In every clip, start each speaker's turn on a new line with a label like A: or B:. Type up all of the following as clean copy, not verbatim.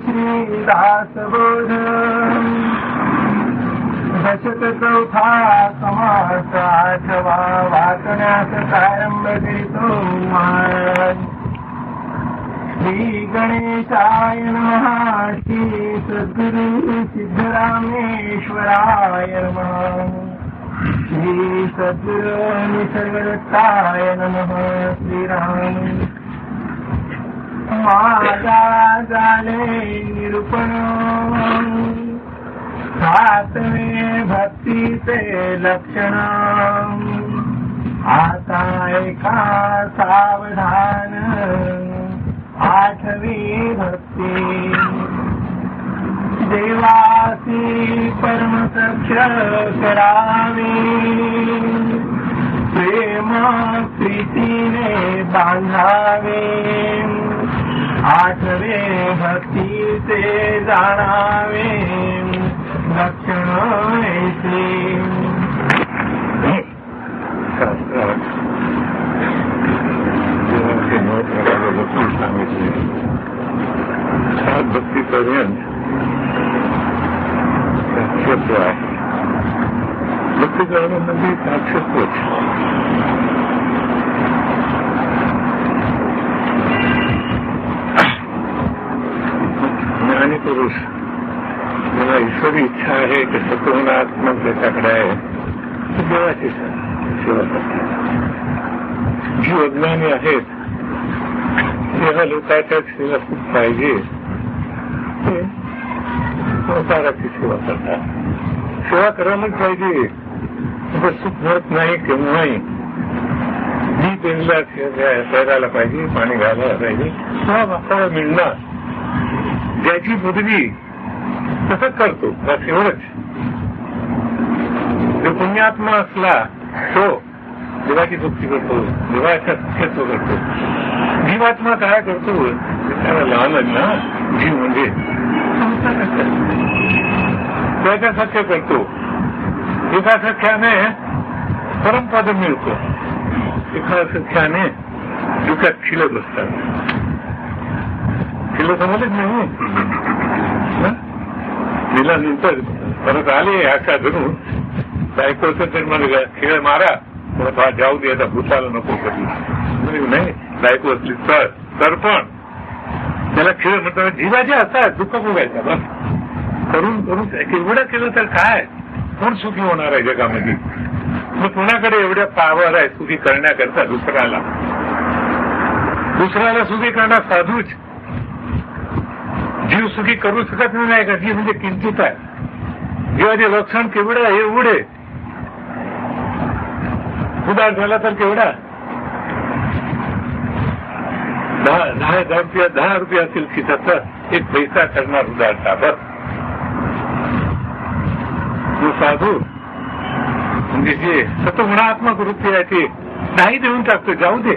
A: श्रीदासबोध दशक चौथा समास आठवा वाचण्यास प्रारंभ करीतो महाराज. श्री गणेशाय नमः. श्री सद्गुरु सिद्धरामेश्वराय नमः. श्री सद्गुरु निसर्गदत्ताय नमः. श्रीराम. माझा झाले निरूपण सातवे भक्तीचे लक्षण. आता ऐका सावधान आठवी भक्ती. देवासी परमसख्य करावे प्रेम प्रीतीने बांधावे. आठवे भक्तीचे जाणावे लक्षण ऐसे. सांगितले सात भक्तीपर्यंत साक्षत्व आहे. भक्ती करणं म्हणजे साक्षत्वच. ज्ञानी पुरुष मला ईश्वरी इच्छा आहे की सत्वगुणात्मक त्याच्याकडे आहे देवाची सेवा करतात. जी अज्ञानी आहेत तेव्हा लोकांच्या सेवा खूप पाहिजे ते संसाराची सेवा करतात. सेवा करायलाच पाहिजे. सुख मिळत नाही केव्हाही जी पेरला पेरायला पाहिजे, पाणी घालायला पाहिजे, तेव्हा बापाला मिळणार. ज्याची बुद्धी तसंच करतो बस एवढंच. जो पुण्यात्मा असला तो देवाची भक्ती करतो, देवाच्या सख्यत्व करतो. जीवात्मा काय करतो त्याला लहानच ना. जीव म्हणजे त्याच्या सख्य करतो. एका सख्याने परमपद मिळतो, एका सख्याने दुःखात खिलत असतात. खिलत समजत नाही. दिल्यानंतर परत आले आशा धरून बायकोचं तर मला खेळ मारा, मला जाऊ दे आता भूताला नको कधी. नाही बायको असली तर पण त्याला खेळ म्हणतात. जीवाचे असतात दुःख भोगायचा बस. करून करून एवढं केलं तर काय कोण सुखी होणार आहे जगामध्ये. मग कोणाकडे एवढ्या पावर आहे सुखी करण्याकरता दुसऱ्याला सुखी करणार साधूच. जीव सुखी करू शकत नाही का. जीव म्हणजे किंचित आहे. जीवाचे लक्षण केवढं आहे एवढे. उदार झाला तर केवढा 10 रुपये असतील खिशात तर 1 पैसा करणार उदारता बस. जो साधू म्हणजे जे सत्वगुणात्मक वृत्ती आहे ते नाही देऊन टाकतो. जाऊ दे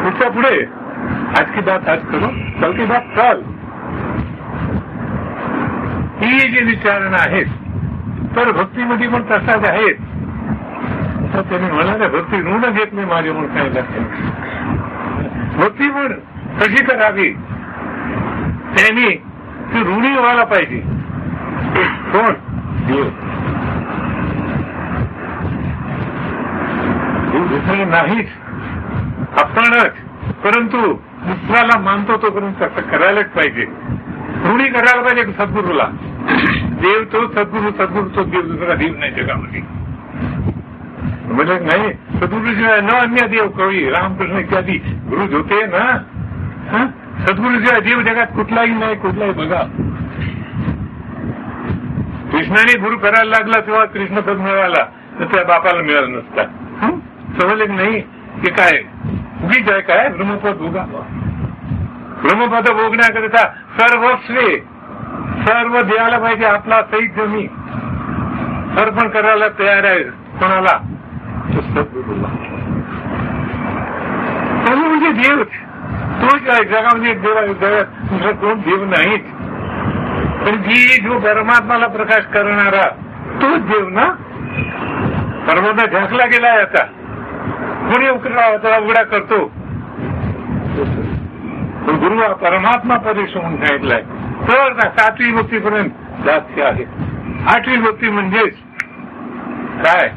A: पुढच्या पुढे. आज की बात आज करू, कल की बात कल. ही जी विचारणा आहेत तर भक्तीमध्ये पण तसाच आहेत. तर त्यांनी म्हणाले भक्ती ऋण घेत नाही माझे म्हणून काय लागते. भक्ती पण कशी करावी त्यांनी ती ऋणी व्हायला पाहिजे. कोण देव. दुसरं नाहीच आपणच. परंतु दुसऱ्याला मानतो तोपर्यंत असं करायलाच पाहिजे. ऋणी करायला पाहिजे सद्गुरूला. देव तो सद्गुरू, सद्गुरू तो देव. दुसरा देव नाही जगामध्ये. म्हणजे नाही सद्गुरूशिवाय न अन्य देव कवी रामकृष्ण इत्यादी गुरु होते ना. सद्गुरूशिवाय देव जगात कुठलाही नाही. कुठलाही बघा कृष्णाने गुरु करायला लागला तेव्हा कृष्णपद मिळाला तर त्या बापाला मिळालं नसता. समजले नाही की काय उगीच आहे काय. ब्रह्मपद भोगा. ब्रह्मपद भोगण्याकरिता सर्व द्यायला पाहिजे. आपला सहित जमी अर्पण करायला तयार आहे. कोणाला सद्गुरूला. म्हणजे देव तोच आहे जगामध्ये. दुसरा कोण देव नाहीच. पण जी जो परमात्माला प्रकाश करणारा तोच देव ना. परमात्मा झाकला गेलाय आता. कोणी उघडा करतो पण गुरु हा परमात्मा परेश म्हणून सांगितलाय. तर 7वी भक्तीपर्यंत जास्त आहे. 8वी भक्ती म्हणजेच काय?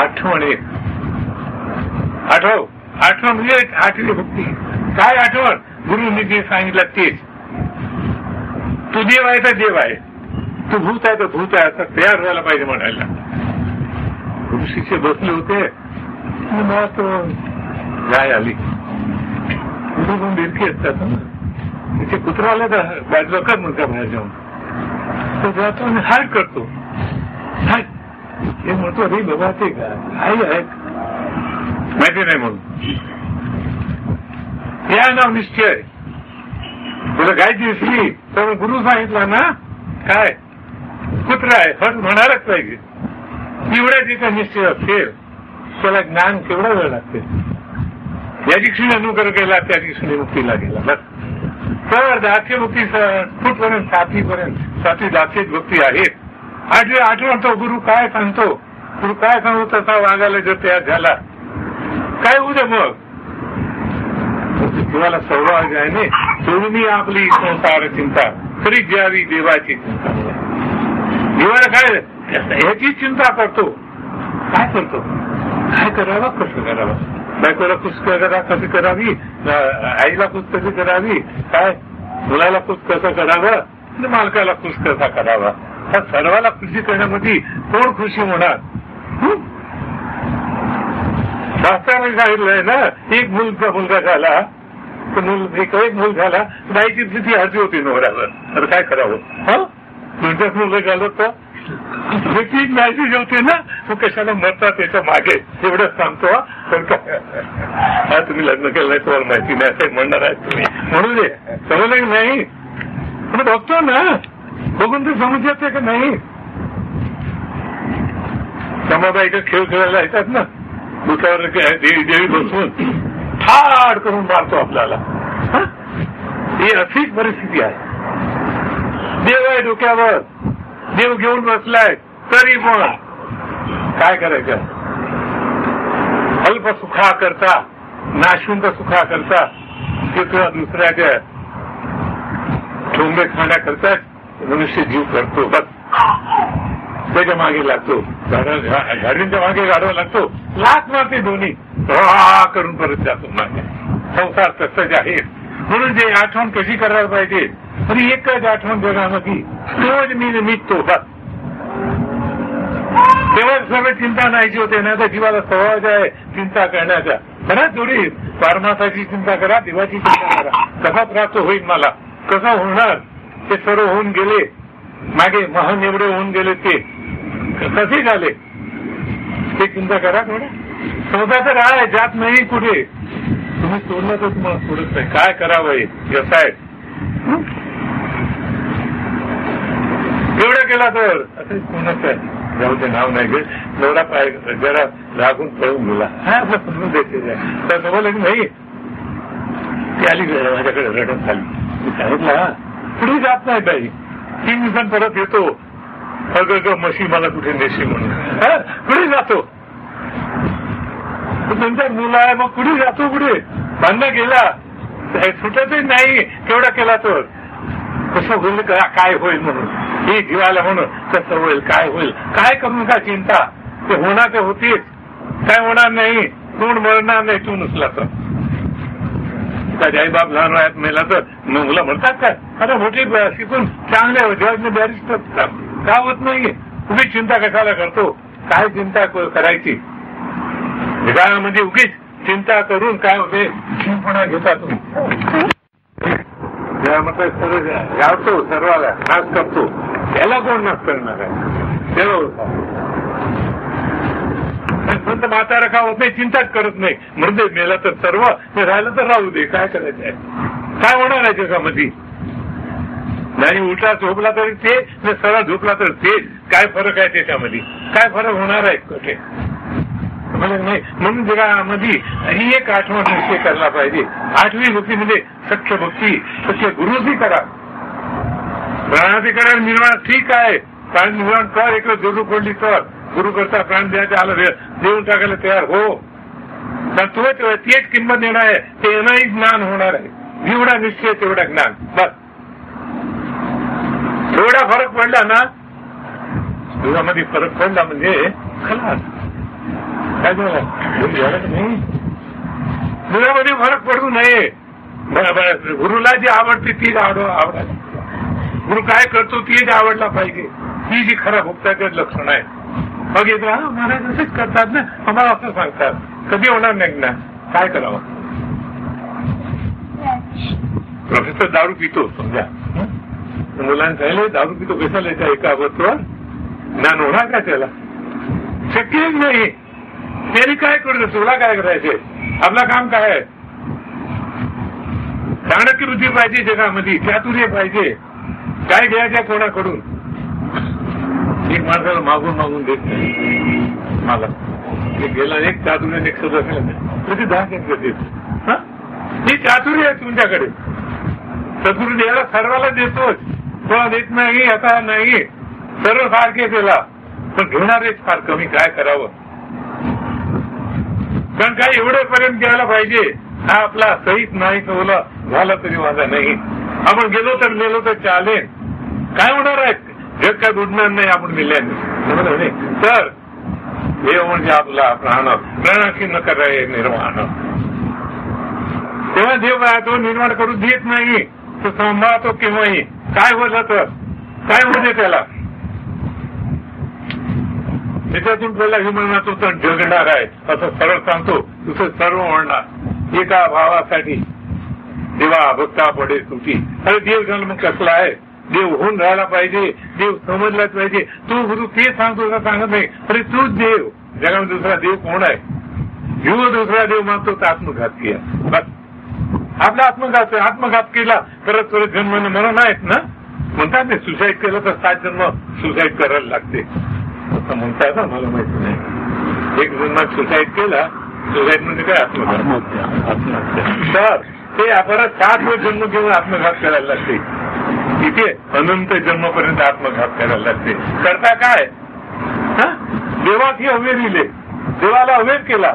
A: आठवण. एक आठवण म्हणजे 8वी भक्ती. काय आठवण? गुरुनी जे सांगितलं तेच. तू देव आहे तर देव आहे, तू भूत आहे तर भूत आहे, असं तयार व्हायला पाहिजे म्हणायला. गुरु शिष्य बसले होते, मला तो गाय आली. गुरु पण बिरकी असतात ना, तिथे कुत्रा आला तर बाजूला कर म्हणता बाहेर जाऊन. तो जातो आणि हाय करतो. हाय हे म्हणतो, अरे बाबा ते गाय आहेत माहिती नाही म्हणून. या नाव निश्चय. तुला गाय दिसली तर गुरु सांगितला ना काय कुत्रा आहे फट म्हणायलाच पाहिजे. एवढ्या तिचा निश्चय असेल त्याला ज्ञान केवढा वेळ लागते. या दिवशी अनुग्रह केला त्या दिवशी मुक्तीला गेला. बस. तर दास्य भक्ती कुठपर्यंत? 7वी दास्यच भक्ती आहेत. 8वी आठवण तो गुरु काय सांगतो, गुरु काय सांगतो तसा वागायला जर तयार झाला काय होऊ दे मग. तुम्हाला स्वभाव आहे नाही सोडून आपली संसार चिंता खरी ज्यावी देवाची चिंता. देवाला काय ह्याची चिंता करतो. काय करतो? काय करावं, कसं करावं, बायकोला खुश कशी करावी, आईला खुश कशी करावी, काय मुलाला खुश कसं करावं, मालकाला खुश कसा करावा. त्या सर्वाला खुशी करण्यामध्ये कोण खुशी होणार? शास्त्राने सांगितलंय ना, एक मुलगा झाला एक मूल झाला, बाईची स्थिती हरती होती नवऱ्यावर. तर काय करावं? तुमच्याच मुलं झालं तर त्याची माहिती जेवते ना, तू कशाला मरता त्याच्या मागे एवढंच सांगतो. हा तुम्ही लग्न केलं नाही तुम्हाला माहिती नाही असं म्हणणार आहे तुम्ही, म्हणून दे समजलं नाही. पण बघतो ना, बघून ते समज येते का नाही. समाबाईचा खेळ खेळायला येतात ना, दुसऱ्यावर देवी बसवून ठाड करून मारतो आपल्याला. ही अशीच परिस्थिती आहे. देव आहे डोक्यावर, देव घेऊन बसलाय, तरी पण काय करायचं? अल्प सुखा करता, नाशवंत सुखा करता, किंवा दुसऱ्याच्या ठोंबे खाण्या करता मनुष्य जीव करतो. बस त्याच्या मागे लागतो, गाडींच्या मागे गाडवा लागतो, लाच मारते दोन्ही करून परत जातो मागे. संसार तसंच आहे. म्हणून जे आठवण कशी करायला पाहिजे, तरी एकच आठवण जगामध्ये तोच मी निमित्तो. बस तेव्हा सर्व चिंता नाहीची होते. ना तर जीवाला स्वभाव आहे चिंता करण्याचा. खरंच थोडी परमार्थाची चिंता करा, देवाची चिंता करा. कसा प्राप्त होईल मला, कसा होणार, ते सर्व होऊन गेले मागे, महान एवढे होऊन गेले ते कसे झाले ते चिंता करा. थोडं स्वतः तर आहे, जात नाही कुठे. तुम्ही सोडलं तर तुम्हाला सोडत नाही. काय करावं व्यवसाय एवढं केला तर असं कोणाच आहे. जाऊ ते नाव नाही घेत. नवरा पाय जरा लागून पळून गेला, हा आपलं समजून द्यायचे तर जवळ नाही. ती आली माझ्याकडे रडत आली. मी सांगितलं पुढे जात नाही बाई, 3 दिवसांत परत येतो. अगं मशी मला कुठे नेशी म्हणून पुढे जातो. तुमच्या मुलं आहे मग कुठे जातो, कुठे बांधला गेला सुटतच नाही. केवढा केला तर कसं होईल, काय होईल म्हणून हे जीवाला म्हणून कसं होईल, काय होईल, काय करून का चिंता. ते होणार ते होतीच, काय होणार नाही. कोण मरणार नाही तू नसला तर. कधी आई बाप लहान वयात मेला तर मुलं म्हणतात काय, आता मोठी शिकून चांगल्या जॉबने बॅरिस्टर का होत नाहीये. तुम्ही चिंता कशाला करतो? काय चिंता करायची जगामध्ये? उगीच चिंता करून काय होते, चिंपणा घेता तुम्ही. गावतो सर्वाला नाश करतो, त्याला कोण नाश करणार आहे? संत म्हातारा का होत नाही, चिंताच करत नाही. म्हणजे मेला तर सर्व, राहिलं तर राहू दे, काय करायचं आहे, काय होणार आहे जगामध्ये. नाही उलटा झोपला तरी ते, सरळ झोपला तर ते, काय फरक आहे त्याच्यामध्ये? काय फरक होणार आहे कुठे? नाही. म्हणून जगामध्ये ही एक आठवण निश्चय करायला पाहिजे. 8वी भक्ती म्हणजे सख्य भक्ती, सख्य गुरुजी करा. प्राणाधिकार निर्माण ठीक आहे, प्राण निर्माण कर, इकडे जोडू पडली तर गुरु करता प्राण द्यायचं आलं देऊन टाकायला तयार हो. पण तो तेच किंमत देणार आहे, ते येणारही ज्ञान होणार आहे. जेवढा निश्चय तेवढा ज्ञान. बस थोडा फरक पडला ना, दुधामध्ये फरक पडला म्हणजे खलास. काय झालं नाही, दुधामध्ये फरक पडू नये. गुरुला जी आवडते तीच आवडायला, गुरु काय करतो तीच आवडला पाहिजे. ही जी खरा भक्ताचं लक्षण आहे. मग येत महाराज असेच करतात ना, आम्हाला असं सांगतात, कधी होणार नाही ना, काय करावं. प्रोफेसर दारू पितो समजा, मुलांना सांगितलं दारू पितो कशाला याच्या एका अवस्थेवर ज्ञान होणार का त्याला? शक्यच नाही. त्याने काय करू, तुला काय करायचंय, आपलं काम काय आहे? चाणक्य बुद्धी पाहिजे जगामध्ये, चातुर्य पाहिजे. काय घ्यायच्या कोणाकडून? एक माणसाला मागून मागून देत नाही मला. गेला एक चातुर्य एक सदस्य म्हणजे 10 टक्के देत. ही चातुर्य आहे तुमच्याकडे. सद्गुरु द्यायला सर्वाला देतोच, कोणा देत नाही आता नाही, सर्व सारखे त्याला, पण घेणारेच फार कमी. काय करावं? कारण काय एवढ्यापर्यंत घ्यायला पाहिजे. हा आपला सहित नाही कवला झाला तरी माझा नाही. आपण गेलो तर चालेल. काय होणार आहे? जग काय बुडणार नाही आपण गेल्याने. तर देव म्हणजे आपला प्राण, प्राणाशी न कराय निर्माण. तेव्हा देव तो निर्माण करू देत नाही, तो सांभाळतो केव्हाही. काय होतं तर काय होते त्याला? त्याच्यातून पहिला विमानातून तर जगणार आहे असं सरळ सांगतो. तुझं सर्व म्हणणार एका भावासाठी देवा भक्ता पडे तुझी. अरे देव जन्म कसला आहे? देव होऊन राहायला पाहिजे, देव समजलाच पाहिजे. तू गुरु ते सांगतो का सांगत नाही. अरे तूच देव, जगामध्ये दुसरा देव कोण आहे? जीव दुसरा देव मानतो तर आत्मघात केला. बस आपला आत्मघात केला. परत परत जन्म मरण आहेत ना, म्हणतात ते सुसाईड केलं तर 7 जन्म सुसाईड करायला लागते असं म्हणतात ना, मला माहिती नाही. एक जन्मात सुसाईड केला, सुसाईड म्हणजे काय? आत्महत्या. तर ते परत 7 जन्म घेऊन आत्मघात करायला लागते. तिथे अनंत जन्मपर्यंत आत्मघात करायला लागते. करता काय? देवाची अवेर दिले, देवाला अवेर केला.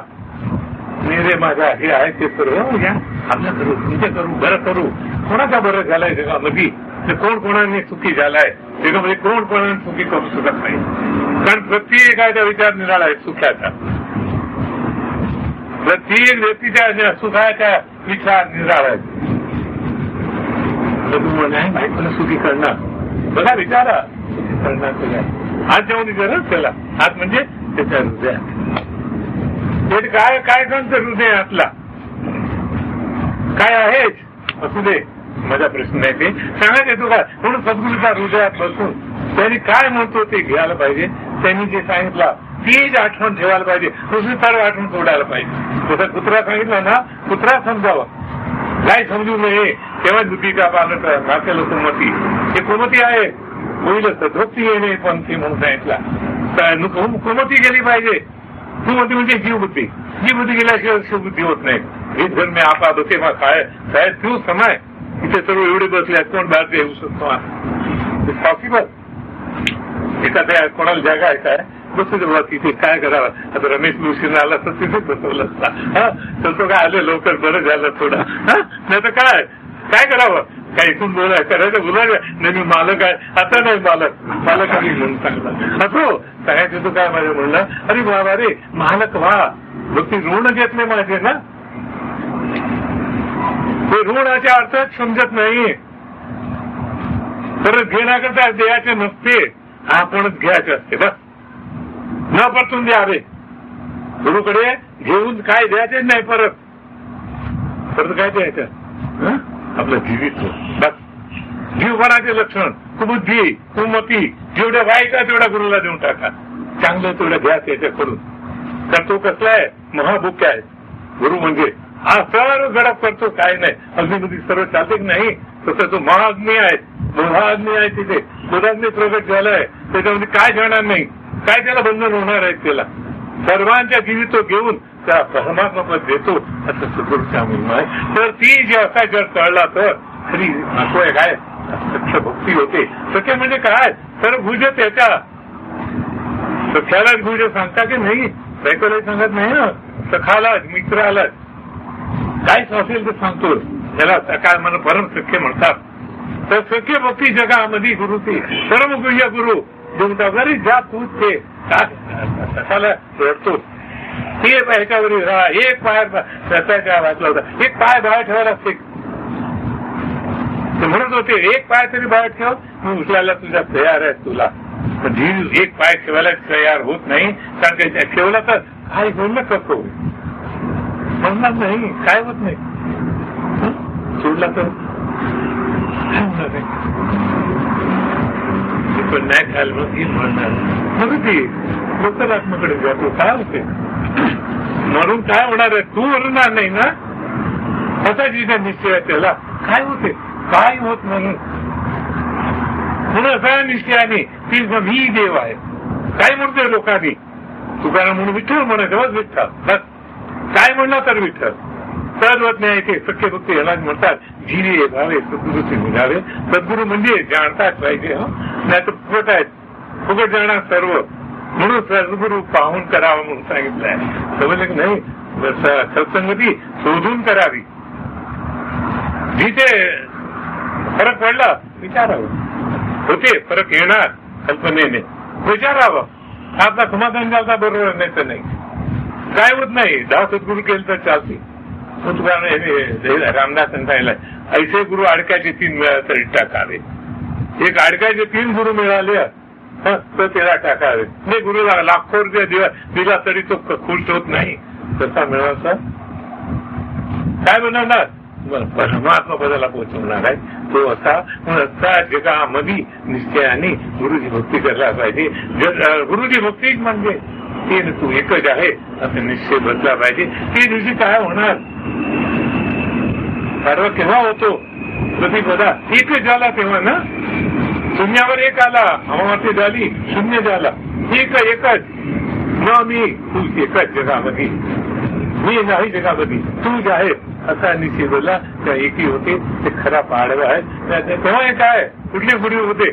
A: रे माझा हे आहे ते सर्व घ्या, आपल्या करू, तुमच्या करू, बरं करू. कोणाचा बरं झालाय जगामध्ये? कोण कोणाने सुखी झालाय जगामध्ये? कोण कोणाने सुखी करू शकत नाही. कारण प्रत्येकाचा विचार निराळा आहे सुखाचा. प्रत्येक व्यक्तीच्या सुखाचा विचार निराळा आहे. बायकोला सुखी करणार, बघा विचारा सुखी करणार तुला हात जेवण विचारच त्याला. हात म्हणजे त्याच्या हृदयात. काय काय सांगतं हृदयातला काय आहेच असू दे, माझा प्रश्न नाही ते सांगत येतो का. म्हणून सद्गुरूच्या हृदयात बसून त्यांनी काय म्हणतो ते घ्यायला पाहिजे. त्यांनी जे सांगितलं तीच आठवण ठेवायला पाहिजे. दुसरी सर्व आठवण सोडायला पाहिजे. जसं कुत्रा सांगितलं ना, कुत्रा समजावा, काय समजू नये. तेव्हा बुद्धीचा पालक नाकेल कुमती. हे कुमती आहे, होईल सद्भक्ती येणे पण ते म्हणून सांगितलं. कुमती गेली पाहिजे. कुमती म्हणजे जीवबुद्धी. जीवबुद्धी गेल्याशिवाय शिवबुद्धी होत नाही. हे जर मी आपा बसे मग काय साहेब तू समय इथे सर्व एवढे बसले कोण बाहेर येऊ शकतो? पॉसिबल. एखाद्या कोणाला जागा आहे काय बसू तिथे काय करावं? आता रमेश जोशीने आला तर तिथेच बसवलं असता. तर तो काय आले लवकर बरं झालं थोडं. नाही तर काय काय करावं? काय इथून बोलाय करायचं बोलायचं नाही. मी मालक आहे आता नाही, मालक आम्ही म्हणून सांगतात असो सांगायचं. तू काय माझं म्हणलं? अरे बाबा रे मालक व्हा. बघ ती ऋण घेतले माझे ना, ते ऋणाच्या अर्थात समजत नाही. तर घेण्याकरता द्यायचे नसते, आपणच घ्यायचे असते. बस न परतून द्यावे. गुरुकडे घेऊन काय द्यायचे नाही परत. परत काय द्यायचं? आपलं जीवित. बस जीवपणाचे लक्षण, कुबुद्धी, कुमती. जेवढ्या वाईट आहे तेवढ्या गुरुला देऊन टाका, चांगलं तेवढं घ्या त्याच्याकडून. तर तो कसला आहे? महाभुक्य आहे गुरु म्हणजे. हा सर्व गडप करतो, काय नाही. अग्निमध्ये सर्व चालते की नाही. तसं तो महाअग्नी आहे, महाअग्नी आहे. तिथे बोधाग्नी प्रगट झालाय, त्याच्यामध्ये काय जाणार नाही, काय त्याला बंधन होणार आहे. त्याला सर्वांच्या जीवित घेऊन त्या परमात्मा देतो असं सद्गुरूचा महिमा आहे. तर ती जे असा जर कळला तर खरी नको आहे काय सख्य भक्ती होते. सख्य म्हणजे काय? तर भुज त्याच्या सख्यालाच भुज सांगता की नाही, बायकोलाच सांगत नाही ना, सखालाच मित्रालाच काय असेल ते सांगतो. त्याला सकाळ मन परम सख्य म्हणतात. तर सख्य भक्ती जगामध्ये गुरुची परम गुह्य गुरु जरी जा तूच ते कशाला रडतोस. ते ह्याच्यावरील एक पाय रस्त्याच्या वाचला होता, एक पाय बाहेर ठेवायला शिक. ते म्हणत होते एक पाय तरी बाहेर ठेव, मी उचलायला तुझ्या तयार आहे. तुला जीव एक पाय ठेवायला तयार होत नाही, कारण का ठेवला तर काय बोलणं करतो म्हणणार नाही, काय होत नाही. सोडला तर काय होणार नाही. पण नाही खायला मग ती म्हणणार मग ती लोकात्मकडे जातो. काय होते म्हणून काय होणार आहे, तू म्हणणार नाही ना. असा जिथे निश्चय आहे त्याला काय होते, काय होत नाही. म्हणून असा निश्चयाने ती मी देव आहे. काय म्हणतोय लोकांनी, तुकाराम म्हणून विठ्ठल म्हणायचं, विठ्ठल बस. काय म्हणला तर विठ्ठल. सर्वज्ञ आहे ते सख्य भक्त याला म्हणतात. जीवे भावे सद्गुरूचे निघावे. सद्गुरू म्हणजे जाणताच पाहिजे, नाही तर फुकट आहेत, फुकट जाणार सर्व. म्हणून सद्गुरू पाहून करावं म्हणून सांगितलंय. समजलं की नाही. सत्संगती शोधून करावी. जिथे फरक पडला विचारावं. होते फरक येणार कल्पनेने, विचारावं. आपला समाधान झाला बरोबर, नाही तर नाही. काय होत नाही. 10 सद्गुरू केलं तर चालते. रामदासांनी सांगितलं ऐसे गुरु अडक्याचे 3 मिळाले तरी टाकावे. एक अडक्याचे 3 गुरु मिळाले तर त्याला टाकावे. नाही गुरुला लाखो रुपये दिला तरी तो खुश होत नाही. कसा मिळवायचा, काय बनवणार, परमात्मा पदाला पोहोचवणार आहे तो. असा जगामध्ये निश्चयाने गुरुची भक्ती करायला पाहिजे. गुरुची भक्ती म्हणजे ते तू एकच आहे असं निश्चय बसला पाहिजे. ते दिवशी काय होणार, सर्व केव्हा होतो प्रतिपदा एकच झाला तेव्हा ना. शून्यावर एक आला, अमावस्या झाली, शून्य झाला, एकच न मी, तू एकच जगामध्ये, मी नाही जगामध्ये, तूच आहे असा निश्चय बोलला. त्या एकी होते ते खरा पाडवा आहे. तेव्हा हे काय कुठली गुढी होते,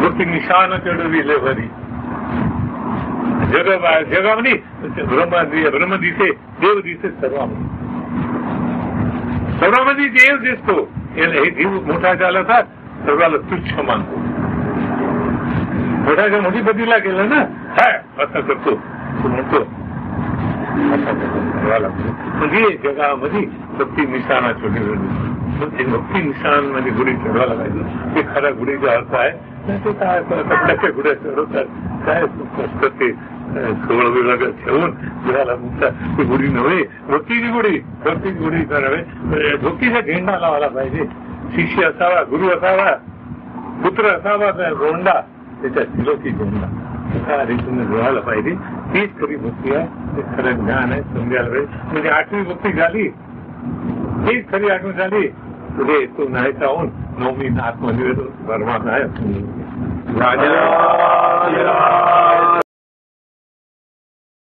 A: गोष्टी निशान चढविले भरी. जगामध्ये ब्रह्म दिसे, देव दिसे सर्वामध्ये. सर्वामध्ये देव दिसतो. हे जीव मोठा झाला तर सर्वाला तुच्छ मानतो. मोठ्याच्या मोठी बदलीला गेलं ना, काय असं करतो तो म्हणतो सर्वाला. म्हणजे जगामध्ये भक्ती निशाणा छोटी भक्ती निशाण मध्ये गुढी चढवायला पाहिजे. ते खरा गुढीचा अर्थ आहे. ते काय कपड्याच्या गुढ्या चढवतात, काय असतं ते सोळ विभाग ठेवून गुढ्याला म्हणतात. ती गुढी नव्हे, भक्तीची गुढी. भक्तीची गुढीचा नव्हे, भक्तीचा झेंडा लावायला पाहिजे. शिष्य असावा, गुरु असावा, पुत्र असावा, गोंडा त्याच्या तिलोकी झेंडा अशा रीतीने जोडायला पाहिजे. तीच खरी भक्ती आहे, ते खरं ज्ञान आहे. समजायला पाहिजे. म्हणजे 8वी भक्ती झाली, हीच खरी आठवण झाली. पुढे तो नाही जाऊन 9वी आत्मनिवेदन परमात्मा आहे.